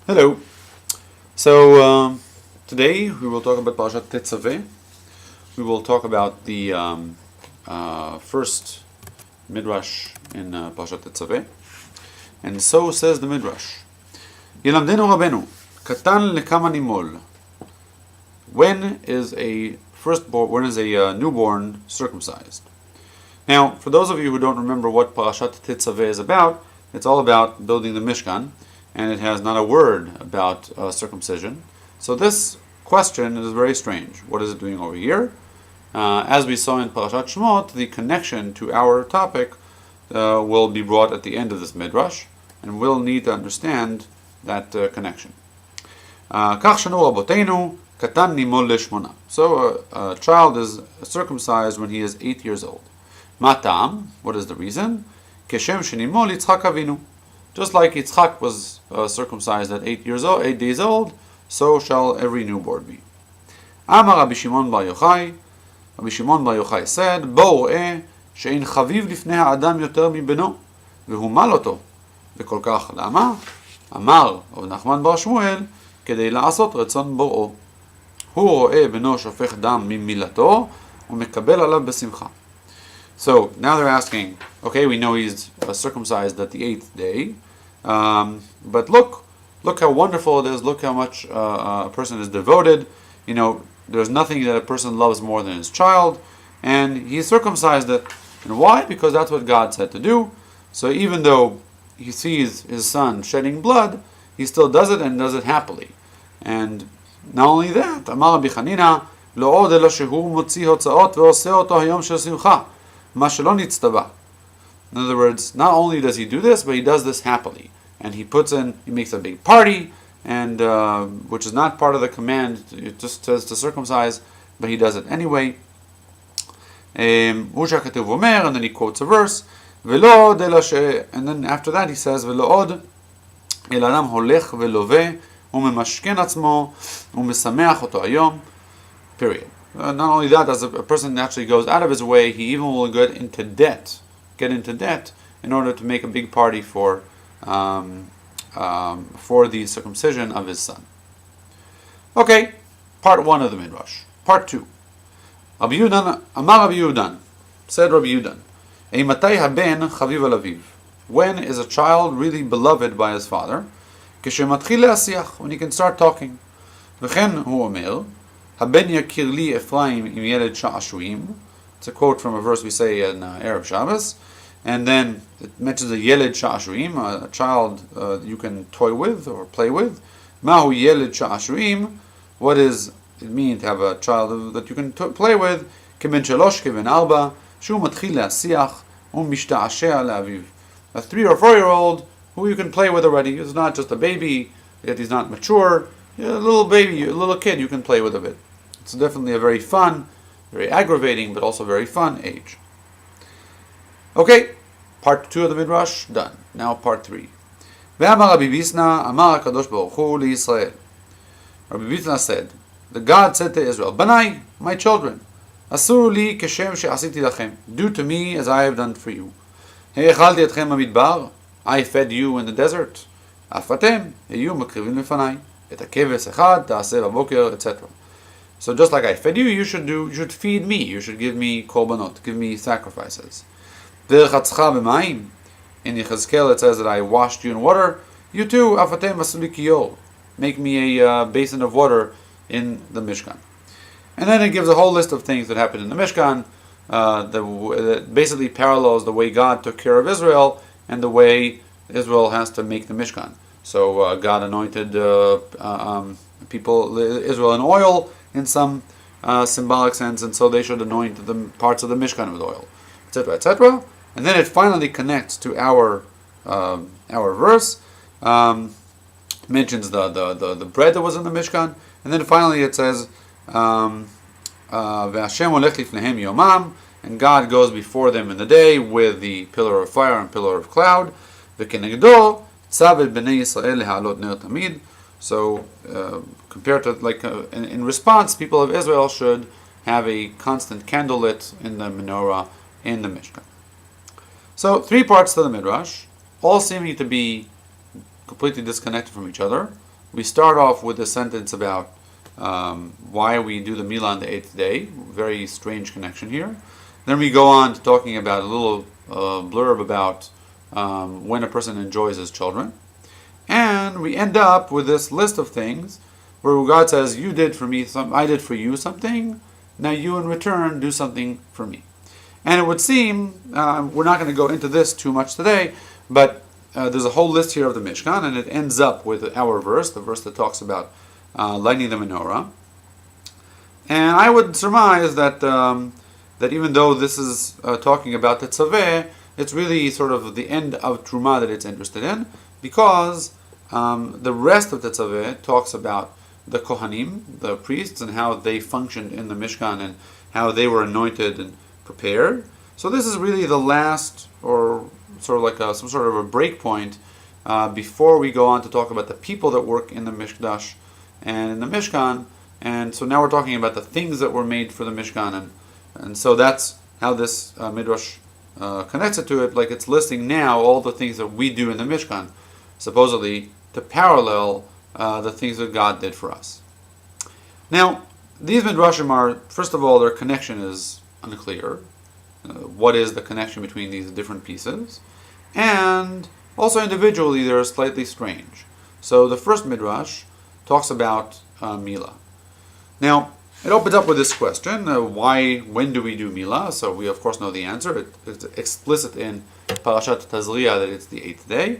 Hello. So today we will talk about Parashat Tezaveh. We will talk about the first Midrash in Parashat Tezaveh. And so says the Midrash. Yilamdenu Rabenu, Katan lekama nimol. When is a newborn circumcised? Now, for those of you who don't remember what Parashat Tezaveh is about, it's all about building the Mishkan, and it has not a word about circumcision. So this question is very strange. What is it doing over here? As we saw in Parashat Shemot, the connection to our topic will be brought at the end of this Midrash, and we'll need to understand that connection. So a child is circumcised when he is 8 years old. Matam, what is the reason? Keshem shenimol Yitzchak Avinu. Just like Yitzchak was circumcised at 8 days old, so shall every newborn be. Amar Rabbi Shimon bar Yochai. Rabbi Shimon bar Yochai said, Bo re'eh she'ein chaviv lifnei ha'adam yoter mibeno, v'hu mal oto. וכל כך למה? אמר רב נחמן בר שמואל, כדי לעשות רצון בוראו. הוא רואה בנו שופך דם ממילתו, ומקבל עליו בשמחה. So now they're asking, okay, we know he's circumcised at the 8th day, but look how wonderful it is, look how much a person is devoted. You know, there's nothing that a person loves more than his child, and he circumcised it. And why? Because that's what God said to do. So even though he sees his son shedding blood, he still does it and does it happily. And not only that, Amar Rabbi Chanina, lo od ela shehu motzi hotzaot ve'oseh oto hayom shel simcha. In other words, not only does he do this, but he does this happily. And he makes a big party, and which is not part of the command, it just says to circumcise, but he does it anyway. And then he quotes a verse, and then after that he says, period. Not only that, as a person actually goes out of his way, he even will get into debt in order to make a big party for the circumcision of his son. Okay, part 1 of the Midrash. Part 2. Rabbi Yudan, Amar Rabbi Yudan, said Rabbi Yudan, Eimatay haben chaviv al aviv. When is a child really beloved by his father? Keshematchil le'asiach, when he can start talking. V'chen hu omer, haben yakir li Ephraim im yeled sha'ashuim. It's a quote from a verse we say in Erev Shabbos. And then it mentions a yeled sha'ashuim, a child you can toy with or play with. Mahu yeled sha'ashuim. What does it mean to have a child that you can play with? Kemen shalosh kemen arba, shu matchil le'asiach, mishta'asheh le'aviv. A 3 or 4 year old who you can play with already. He's not just a baby, yet he's not mature. A little baby, a little kid you can play with a bit. It's definitely a very fun, very aggravating, but also very fun age. Okay, part 2 of the Midrash, done. Now part 3. Ve'amar Rabbi Bisna, Amar HaKadosh Baruch Hu liYisrael. Rabbi Bisna said, the God said to Israel, Banai, my children, Asur li keshem she'asiti lachem. Do to me as I have done for you. He'echalti etchem b'midbar. I fed you in the desert. Afatem heyu makrivim lefanai. Et hakeves echad ta'aseh b'boker, etc. So just like I fed you, you should feed me. You should give me korbanot, give me sacrifices. V'chatzcha b'mayim. In Yechezkel it says that I washed you in water. You too, afatem asuli kiyol. Make me a basin of water in the Mishkan. And then it gives a whole list of things that happened in the Mishkan that basically parallels the way God took care of Israel and the way Israel has to make the Mishkan. So God anointed Israel in oil in some symbolic sense, and so they should anoint the parts of the Mishkan with oil, etc., etc. And then it finally connects to our verse, mentions the bread that was in the Mishkan, and then finally it says, "Ve'Hashem olech lifnehem yomam," and God goes before them in the day with the pillar of fire and pillar of cloud. V'kenegdo tzav b'nei Yisrael lehalot ner tamid. So, compared to in response, people of Israel should have a constant candle lit in the menorah in the Mishkan. So 3 parts to the Midrash, all seeming to be completely disconnected from each other. we start off with a sentence about why we do the Milah on the 8th day. Very strange connection here. Then we go on to talking about a little blurb about when a person enjoys his children. And we end up with this list of things where God says, you did for me something, I did for you something, now you in return do something for me. And it would seem, we're not going to go into this too much today, but there's a whole list here of the Mishkan, and it ends up with our verse, the verse that talks about lighting the menorah. And I would surmise that that even though this is talking about the Tezaveh, it's really sort of the end of Truma that it's interested in, because the rest of the Tezaveh talks about the Kohanim, the priests, and how they functioned in the Mishkan and how they were anointed and prepared. So this is really the last, or sort of like some sort of a break point before we go on to talk about the people that work in the Mishkash and in the Mishkan. And so now we're talking about the things that were made for the Mishkan, and so that's how this Midrash connects it to it, like it's listing now all the things that we do in the Mishkan, supposedly to parallel the things that God did for us. Now, these Midrashim are, first of all, their connection is unclear. What is the connection between these different pieces? And also individually, they're slightly strange. So the first Midrash talks about Milah. Now, it opens up with this question, when do we do Milah? So we of course know the answer. It's explicit in Parashat Tezaveh that it's the 8th day.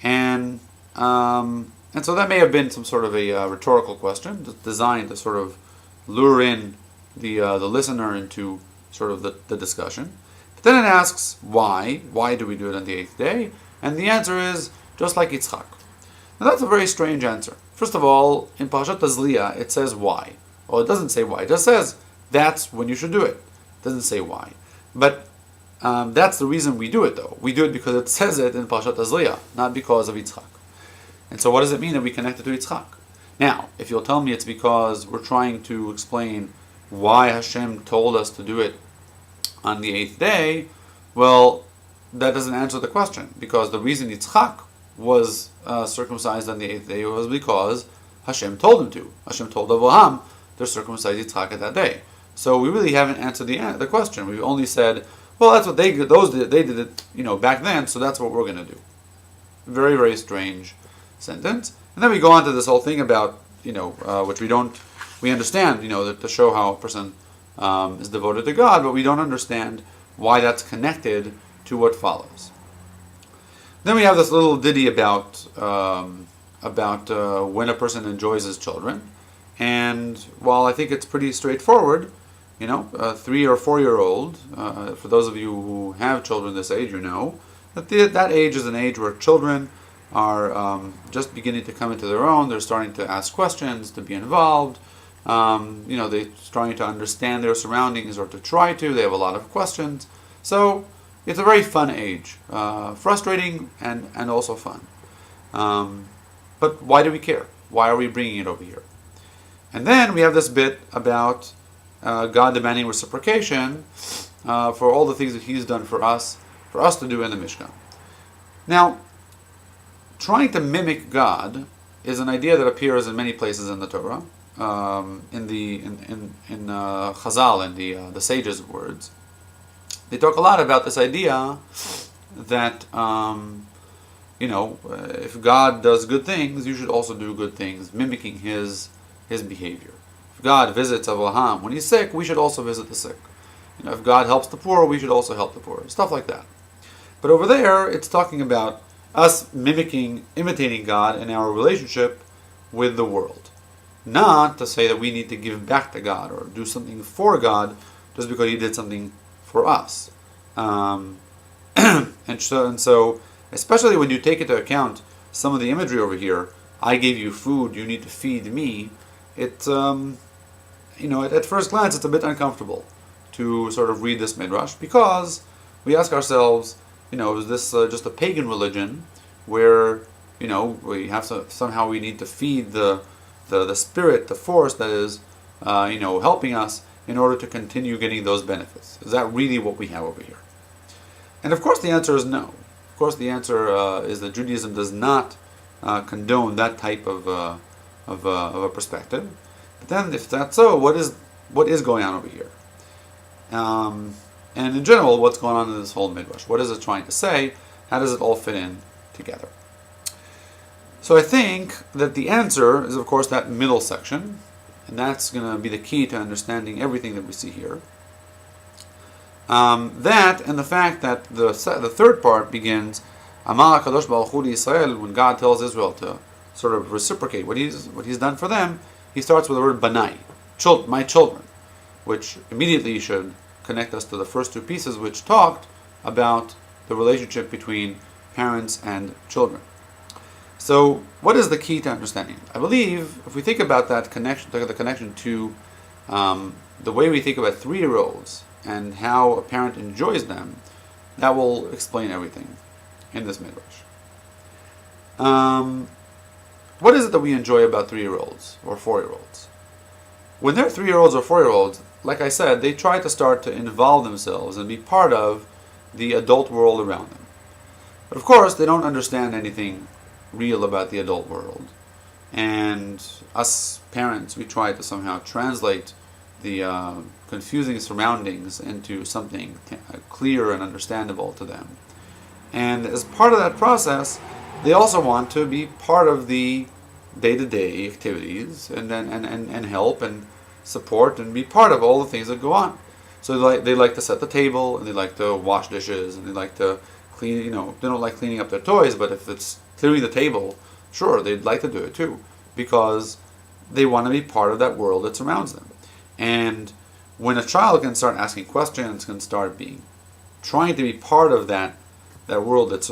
And so that may have been some sort of a rhetorical question designed to sort of lure in the listener into sort of the discussion. But then it asks why do we do it on the 8th day? And the answer is just like Yitzchak. Now that's a very strange answer. First of all, in Parashat Tezaveh it says why. Well, it doesn't say why. It just says that's when you should do it. It doesn't say why. But that's the reason we do it, though. We do it because it says it in Parashat Tezaveh, not because of Yitzchak. And so what does it mean that we connect it to Yitzchak? Now, if you'll tell me it's because we're trying to explain why Hashem told us to do it on the 8th day, well, that doesn't answer the question. Because the reason Yitzchak was circumcised on the 8th day was because Hashem told him to. Hashem told Abraham to circumcise Yitzchak at that day. So we really haven't answered the question. We've only said, well, that's what they did it, back then, so that's what we're going to do. Very, very strange sentence. And then we go on to this whole thing about, which we understand, that to show how a person is devoted to God, but we don't understand why that's connected to what follows. Then we have this little ditty about when a person enjoys his children. And while I think it's pretty straightforward, a 3 or 4 year old, for those of you who have children this age, that that age is an age where children are just beginning to come into their own. They're starting to ask questions, to be involved. They're starting to understand their surroundings, or to try to. They have a lot of questions. So it's a very fun age, frustrating and also fun. But why do we care? Why are we bringing it over here? And then we have this bit about God demanding reciprocation for all the things that He's done for us to do in the Mishkan. Now, trying to mimic God is an idea that appears in many places in the Torah, in Chazal, in the sages' words. They talk a lot about this idea that if God does good things, you should also do good things, mimicking His behavior. If God visits Abraham when he's sick, we should also visit the sick. If God helps the poor, we should also help the poor. Stuff like that. But over there, it's talking about us imitating God in our relationship with the world. Not to say that we need to give back to God or do something for God just because He did something for us. And so, especially when you take into account some of the imagery over here, I gave you food, you need to feed me. At first glance, it's a bit uncomfortable to sort of read this midrash, because we ask ourselves, is this just a pagan religion where we have to somehow we need to feed the spirit, the force that is helping us in order to continue getting those benefits? Is that really what we have over here? And of course, the answer is no. Of course, the answer is that Judaism does not condone that type of of a perspective. But then, if that's so, what is going on over here? And in general, what's going on in this whole midrash? What is it trying to say? How does it all fit in together? So I think that the answer is, of course, that middle section, and that's going to be the key to understanding everything that we see here. That and the fact that the third part begins, Amar HaKadosh Baruch Hu Yisrael, when God tells Israel to sort of reciprocate what He's done for them, He starts with the word Banai, my children, which immediately should connect us to the first two pieces, which talked about the relationship between parents and children. So, what is the key to understanding? I believe if we think about that connection, the connection to the way we think about 3-year-olds and how a parent enjoys them, that will explain everything in this midrash. What is it that we enjoy about 3-year-olds or 4-year-olds? When they're 3-year-olds or 4-year-olds, like I said, they try to start to involve themselves and be part of the adult world around them. But of course, they don't understand anything real about the adult world. And us parents, we try to somehow translate the confusing surroundings into something clear and understandable to them. And as part of that process, they also want to be part of the day-to-day activities and help and support and be part of all the things that go on. So they like to set the table, and they like to wash dishes, and they like to clean, they don't like cleaning up their toys, but if it's clearing the table, sure, they'd like to do it too, because they want to be part of that world that surrounds them. And when a child can start asking questions, can start trying to be part of that world that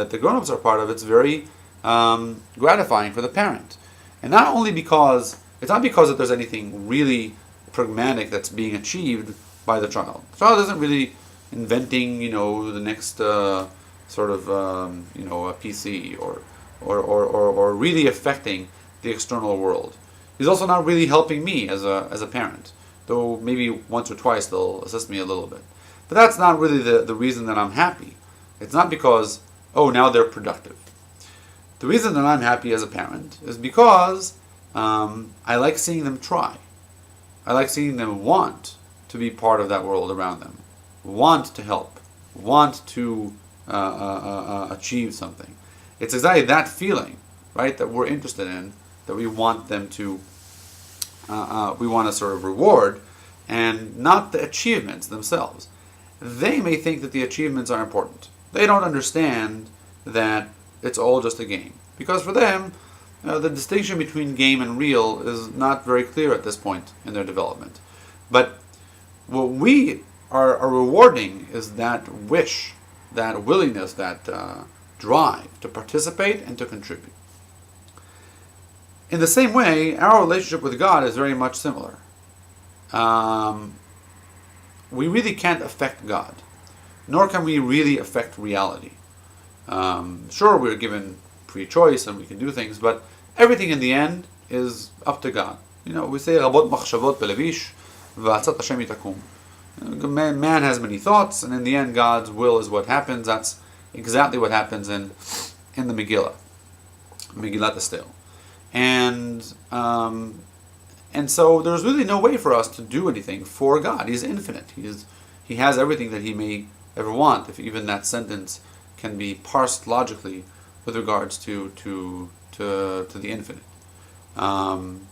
the grown-ups are part of, it's very gratifying for the parent. And not only because, it's not because that there's anything really pragmatic that's being achieved by the child. The child isn't really inventing, the next sort of, a PC or really affecting the external world. He's also not really helping me as a parent, though maybe once or twice they'll assist me a little bit. But that's not really the reason that I'm happy. It's not because, now they're productive. The reason that I'm happy as a parent is because I like seeing them try. I like seeing them want to be part of that world around them, want to help, want to achieve something. It's exactly that feeling, right, that we're interested in, that we want them to, we want to sort of reward, and not the achievements themselves. They may think that the achievements are important. They don't understand that it's all just a game. Because for them, the distinction between game and real is not very clear at this point in their development. But what we are rewarding is that wish, that willingness, that drive to participate and to contribute. In the same way, our relationship with God is very much similar. We really can't affect God, nor can we really affect reality. Sure, we're given free choice and we can do things, but everything in the end is up to God. We say, Rabot machshavot belevish, v'atzat Hashem yitakum. Man has many thoughts, and in the end, God's will is what happens. That's exactly what happens in the Megillat Esther. And so there's really no way for us to do anything for God. He's infinite. He has everything that He may ever want. If even that sentence can be parsed logically with regards to the infinite. And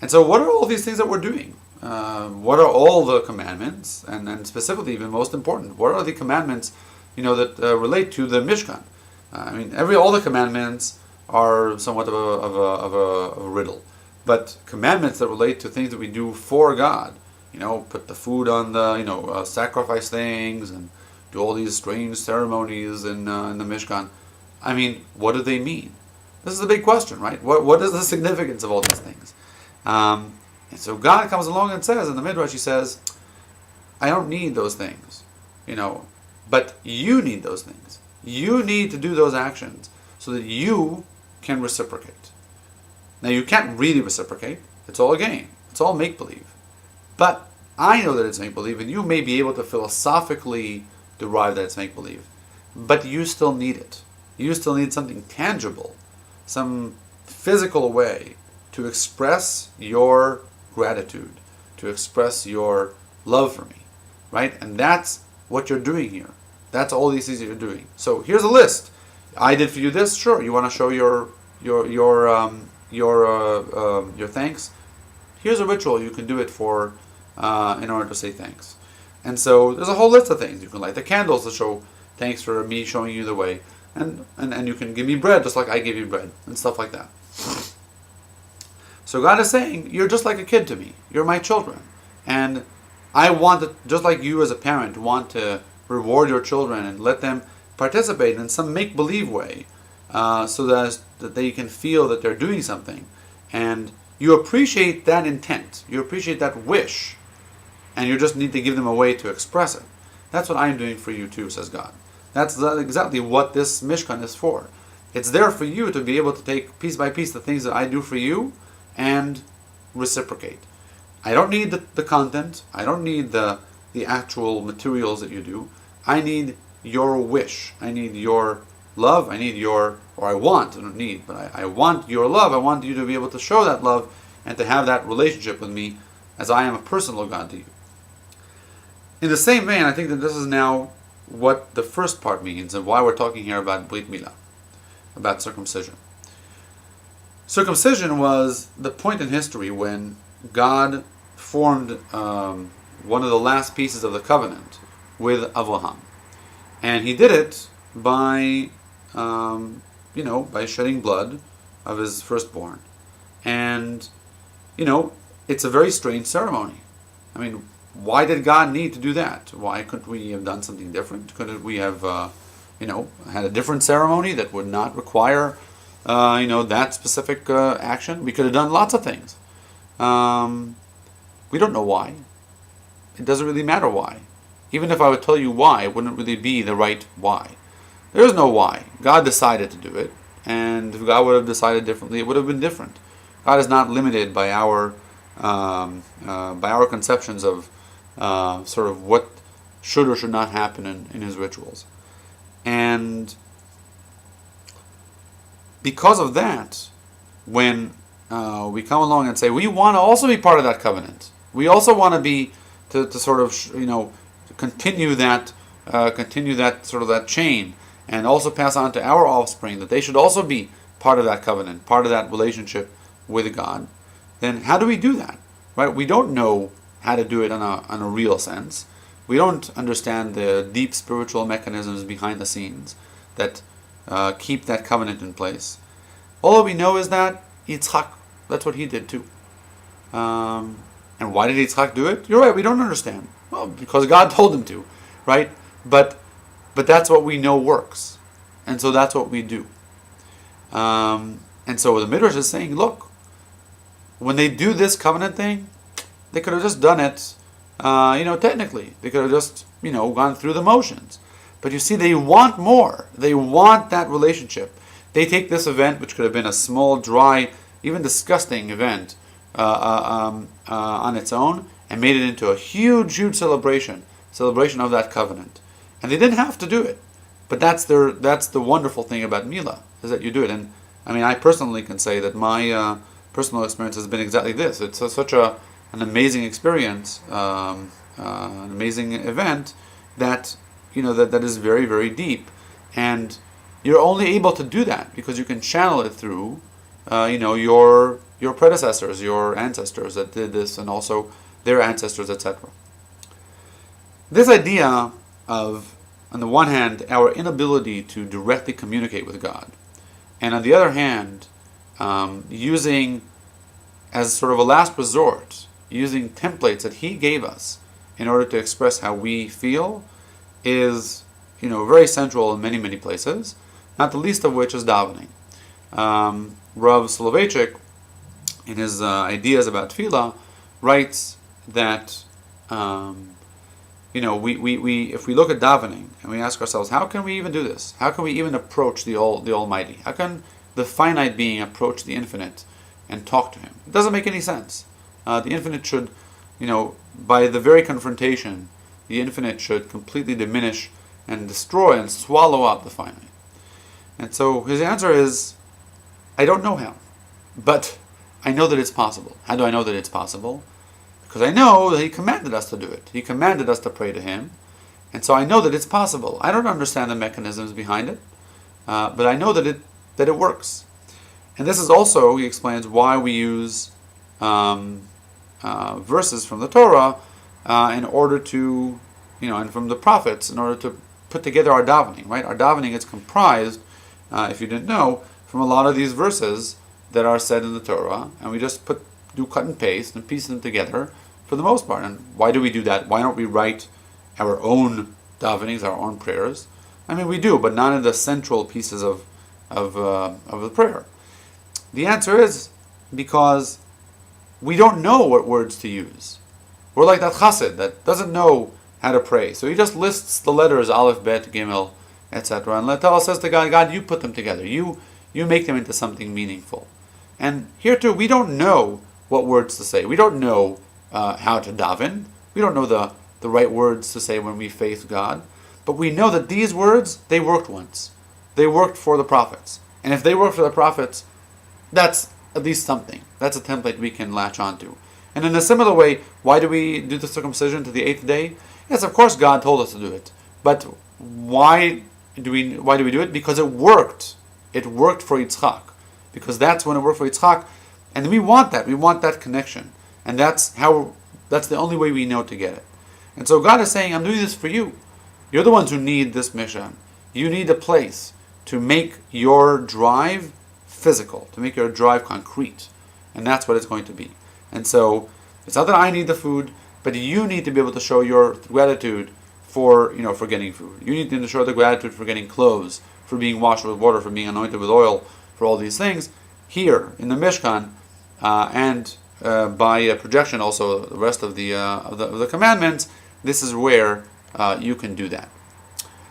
so what are all these things that we're doing? What are all the commandments? And specifically, even most important, what are the commandments that relate to the Mishkan? All the commandments are somewhat of a riddle. But commandments that relate to things that we do for God, put the food on the, sacrifice things and do all these strange ceremonies in the Mishkan. What do they mean? This is a big question, right? What is the significance of all these things? And so God comes along and says, in the Midrash, He says, I don't need those things, but you need those things. You need to do those actions so that you can reciprocate. Now, you can't really reciprocate. It's all a game. It's all make-believe. But I know that it's make-believe, and you may be able to philosophically derive that it's make-believe. But you still need it. You still need something tangible, some physical way to express your gratitude, to express your love for me, right? And that's what you're doing here. That's all these things that you're doing. So here's a list. I did for you this. Sure, you want to show your thanks. Here's a ritual you can do it for in order to say thanks. And so there's a whole list of things. You can light the candles to show thanks for me showing you the way, and you can give me bread just like I gave you bread and stuff like that. So God is saying, you're just like a kid to me. You're my children, and I want to, just like you as a parent want to reward your children and let them participate in some make-believe way, so that they can feel that they're doing something, and you appreciate that intent, you appreciate that wish, and you just need to give them a way to express it. That's what I'm doing for you too, says God. That's exactly what this Mishkan is for. It's there for you to be able to take piece by piece the things that I do for you and reciprocate. I don't need the content. I don't need the actual materials that you do. I need your wish. I need your love. I don't need, but I want your love. I want you to be able to show that love and to have that relationship with me as I am a personal God to you. In the same vein, I think that this is now what the first part means and why we're talking here about Brit Milah, about circumcision. Circumcision was the point in history when God formed one of the last pieces of the covenant with Abraham. And he did it by shedding blood of his firstborn. And, it's a very strange ceremony. I mean, why did God need to do that? Why couldn't we have done something different? Couldn't we have, had a different ceremony that would not require, that specific action? We could have done lots of things. We don't know why. It doesn't really matter why. Even if I would tell you why, it wouldn't really be the right why. There is no why. God decided to do it, and if God would have decided differently, it would have been different. God is not limited by our conceptions of sort of what should or should not happen in His rituals. And because of that, when we come along and say we want to also be part of that covenant, we also want to be to sort of continue that sort of that chain, and also pass on to our offspring that they should also be part of that covenant, part of that relationship with God. Then how do we do that? Right? We don't know how to do it on a real sense. We don't understand the deep spiritual mechanisms behind the scenes that keep that covenant in place. All that we know is that Yitzchak, that's what he did too. And why did Yitzchak do it? You're right, we don't understand. Well, because God told him to, right? But that's what we know works. And so that's what we do. And so the Midrash is saying, look, when they do this covenant thing, they could have just done it, technically. They could have just, gone through the motions. But you see, they want more. They want that relationship. They take this event, which could have been a small, dry, even disgusting event on its own, and made it into a huge, huge celebration of that covenant. And they didn't have to do it. But that's the wonderful thing about Milah, is that you do it. And I mean, I personally can say that my personal experience has been exactly this. It's such an amazing experience, an amazing event that that is very, very deep, and you're only able to do that because you can channel it through, your predecessors, your ancestors that did this, and also their ancestors, etc. This idea of, on the one hand, our inability to directly communicate with God, and on the other hand, using as sort of a last resort, using templates that He gave us in order to express how we feel, is very central in many, many places, not the least of which is davening. Rav Soloveitchik, in his ideas about tefillah, writes that we if we look at davening and we ask ourselves, how can we even do this? How can we even approach the Almighty? How can the finite being approach the infinite and talk to Him? It doesn't make any sense. The infinite should, by the very confrontation, the infinite should completely diminish and destroy and swallow up the finite. And so his answer is, I don't know how, but I know that it's possible. How do I know that it's possible? Because I know that He commanded us to do it. He commanded us to pray to Him. And so I know that it's possible. I don't understand the mechanisms behind it, but I know that it works. And this is also, he explains, why we use verses from the Torah in order to, and from the prophets, in order to put together our davening, right? Our davening is comprised, if you didn't know, from a lot of these verses that are said in the Torah, and we just do cut and paste and piece them together for the most part. And why do we do that? Why don't we write our own davenings, our own prayers? I mean, we do, but not in the central pieces of the prayer. The answer is because we don't know what words to use. We're like that chassid that doesn't know how to pray. So he just lists the letters Aleph, Bet, Gimel, etc. And Latel says to God, God, you put them together. You make them into something meaningful. And here too, we don't know what words to say. We don't know how to daven. We don't know the right words to say when we face God. But we know that these words, they worked once. They worked for the prophets. And if they worked for the prophets, that's at least something. That's a template we can latch onto. And in a similar way, why do we do the circumcision to the 8th day? Yes, of course God told us to do it. But why do we do it? Because it worked. It worked for Yitzchak. Because that's when it worked for Yitzchak. And we want that. We want that connection. And that's the only way we know to get it. And so God is saying, I'm doing this for you. You're the ones who need this mission. You need a place to make your drive physical, to make your drive concrete. And that's what it's going to be. And so it's not that I need the food, but you need to be able to show your gratitude for getting food. You need to show the gratitude for getting clothes, for being washed with water, for being anointed with oil, for all these things here in the Mishkan, and by projection also the rest of the commandments. This is where you can do that.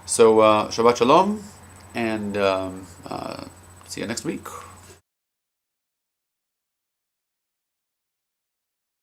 So Shabbat Shalom, and see you next week.